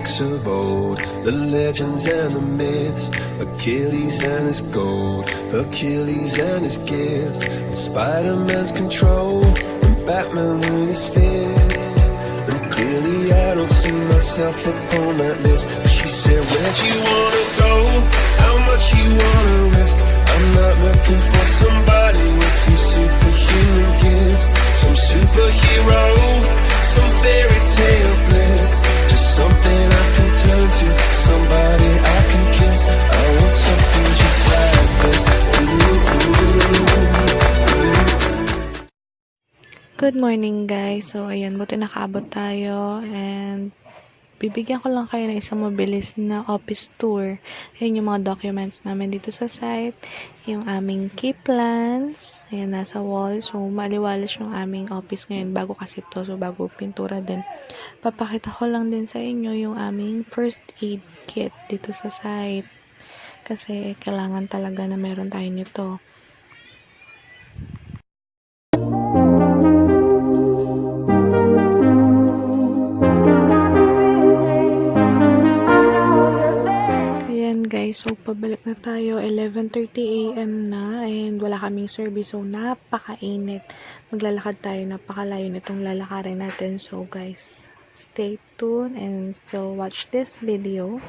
books of old, the legends and the myths, Achilles and his gold, Hercules and his gifts, Spider-Man's control, and Batman with his fists. And clearly I don't see myself upon that list. She said, where'd you wanna go? How much you wanna risk? I'm not looking for somebody with some superhuman gifts, some superhero, some fairy tale bliss, just something I can turn to, somebody I can kiss. I want something just like this. Good morning guys. So ayan, buti nakaabot tayo and bibigyan ko lang kayo ng isang mabilis na office tour. Ayan yung mga documents namin dito sa site, yung aming key plans, ayan nasa wall. So maliwalas yung aming office ngayon, bago kasi to, so bago pintura din. Papakita ko lang din sa inyo yung aming first aid kit dito sa site, kasi kailangan talaga na meron tayo nito. Guys, so pabalik na tayo, 11:30 AM na and wala kaming service, so napakainit. Maglalakad tayo, napakalayo nitong lalakarin natin. So guys, stay tuned and still watch this video.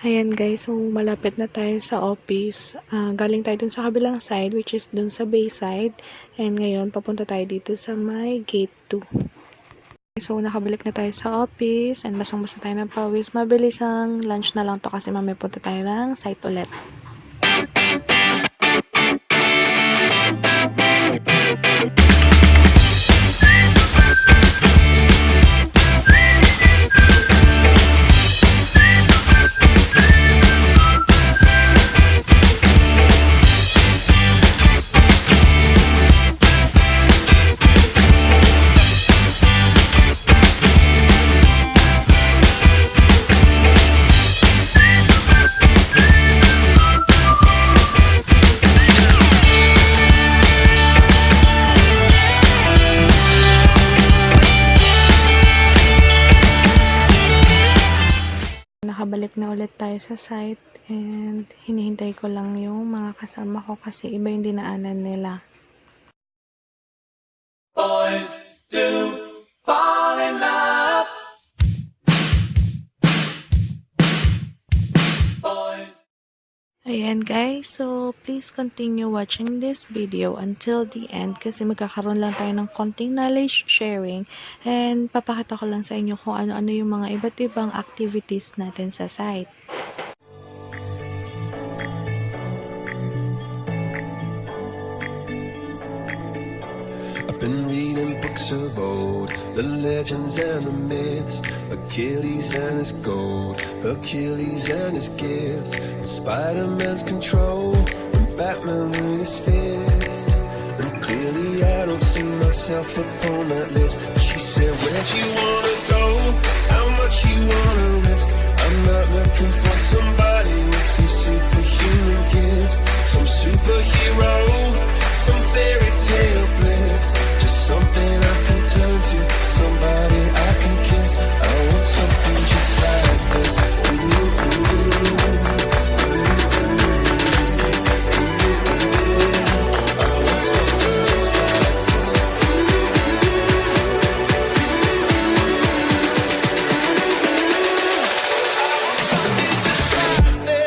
Ayan guys, so malapit na tayo sa office. Galing tayo dun sa kabilang side, which is dun sa bay side. And ngayon, papunta tayo dito sa may gate 2. So, nakabalik na tayo sa office and basang-basa tayo ng pawis. Mabilis ang lunch na lang to kasi mamaya punta tayo ng site ulit. Nakabalik na ulit tayo sa site and hinihintay ko lang yung mga kasama ko kasi iba yung dinaanan nila. Boys do fall in love. Boys. Ayan guys, so please continue watching this video until the end kasi magkakaroon lang tayo ng konting knowledge sharing and papakita ko lang sa inyo kung ano-ano yung mga iba't ibang activities natin sa site. Been reading books of old, the legends and the myths, Achilles and his gold, Hercules and his gifts, Spider-Man's control, and Batman with his fists. And clearly I don't see myself upon that list. She said, where'd you wanna go? How much you wanna risk? I'm not looking for somebody with some superhuman gifts, some superhero, some fairy tale bliss, just something I can turn to, somebody I can kiss. I want something just like this. I want something just like this. Something just like this.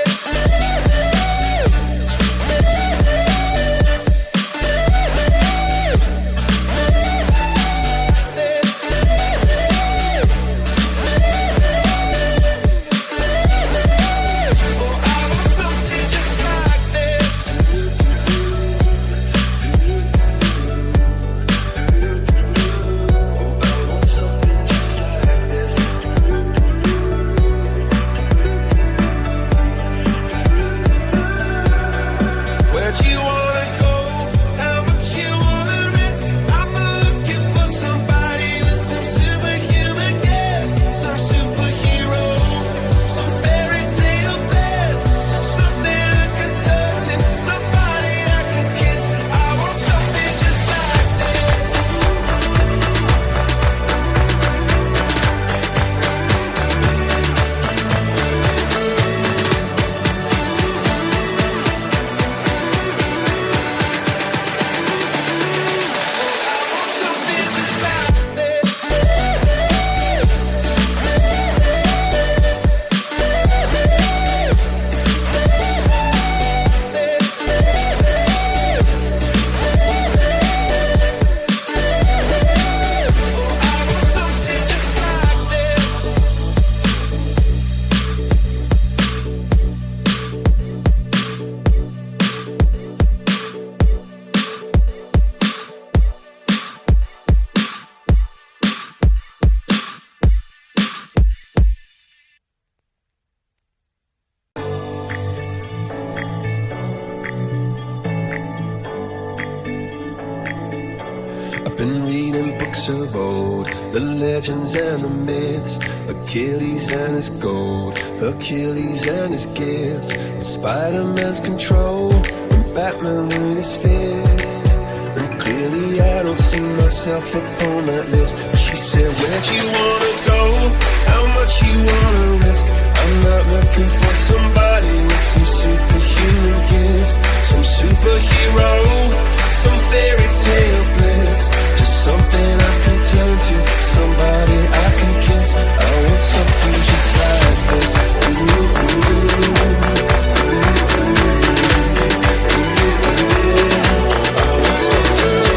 I've been reading books of old, the legends and the myths, Achilles and his gold, Hercules and his gifts, Spider-Man's control, and Batman with his fist. And clearly I don't see myself upon that list. She said, where'd you wanna go? How much you wanna risk? I'm not looking for somebody with some superhuman gifts, some superhero, some fairy tale bliss, just something I can turn to, somebody I can kiss. I want something just like this. I want something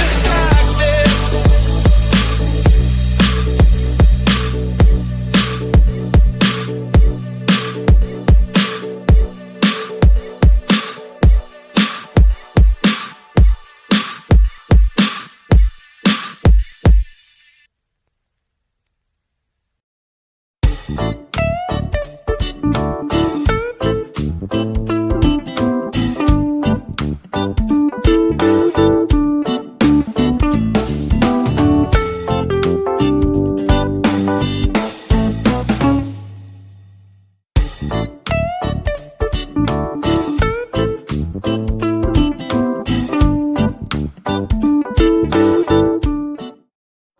just like this.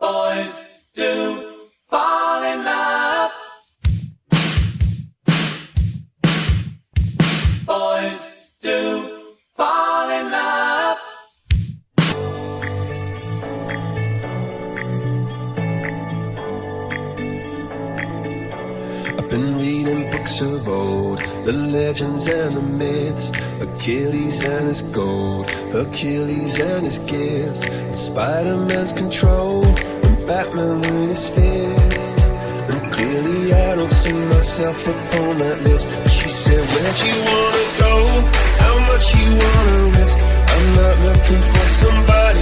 Boys do fall in love. Boys do fall in love. I've been reading books of old, the legends and the myths, Achilles and his gold, Hercules and his gifts, Spider-Man's control, and Batman with his fist. And clearly I don't see myself upon that list. She said, where'd you wanna go? How much you wanna risk? I'm not looking for somebody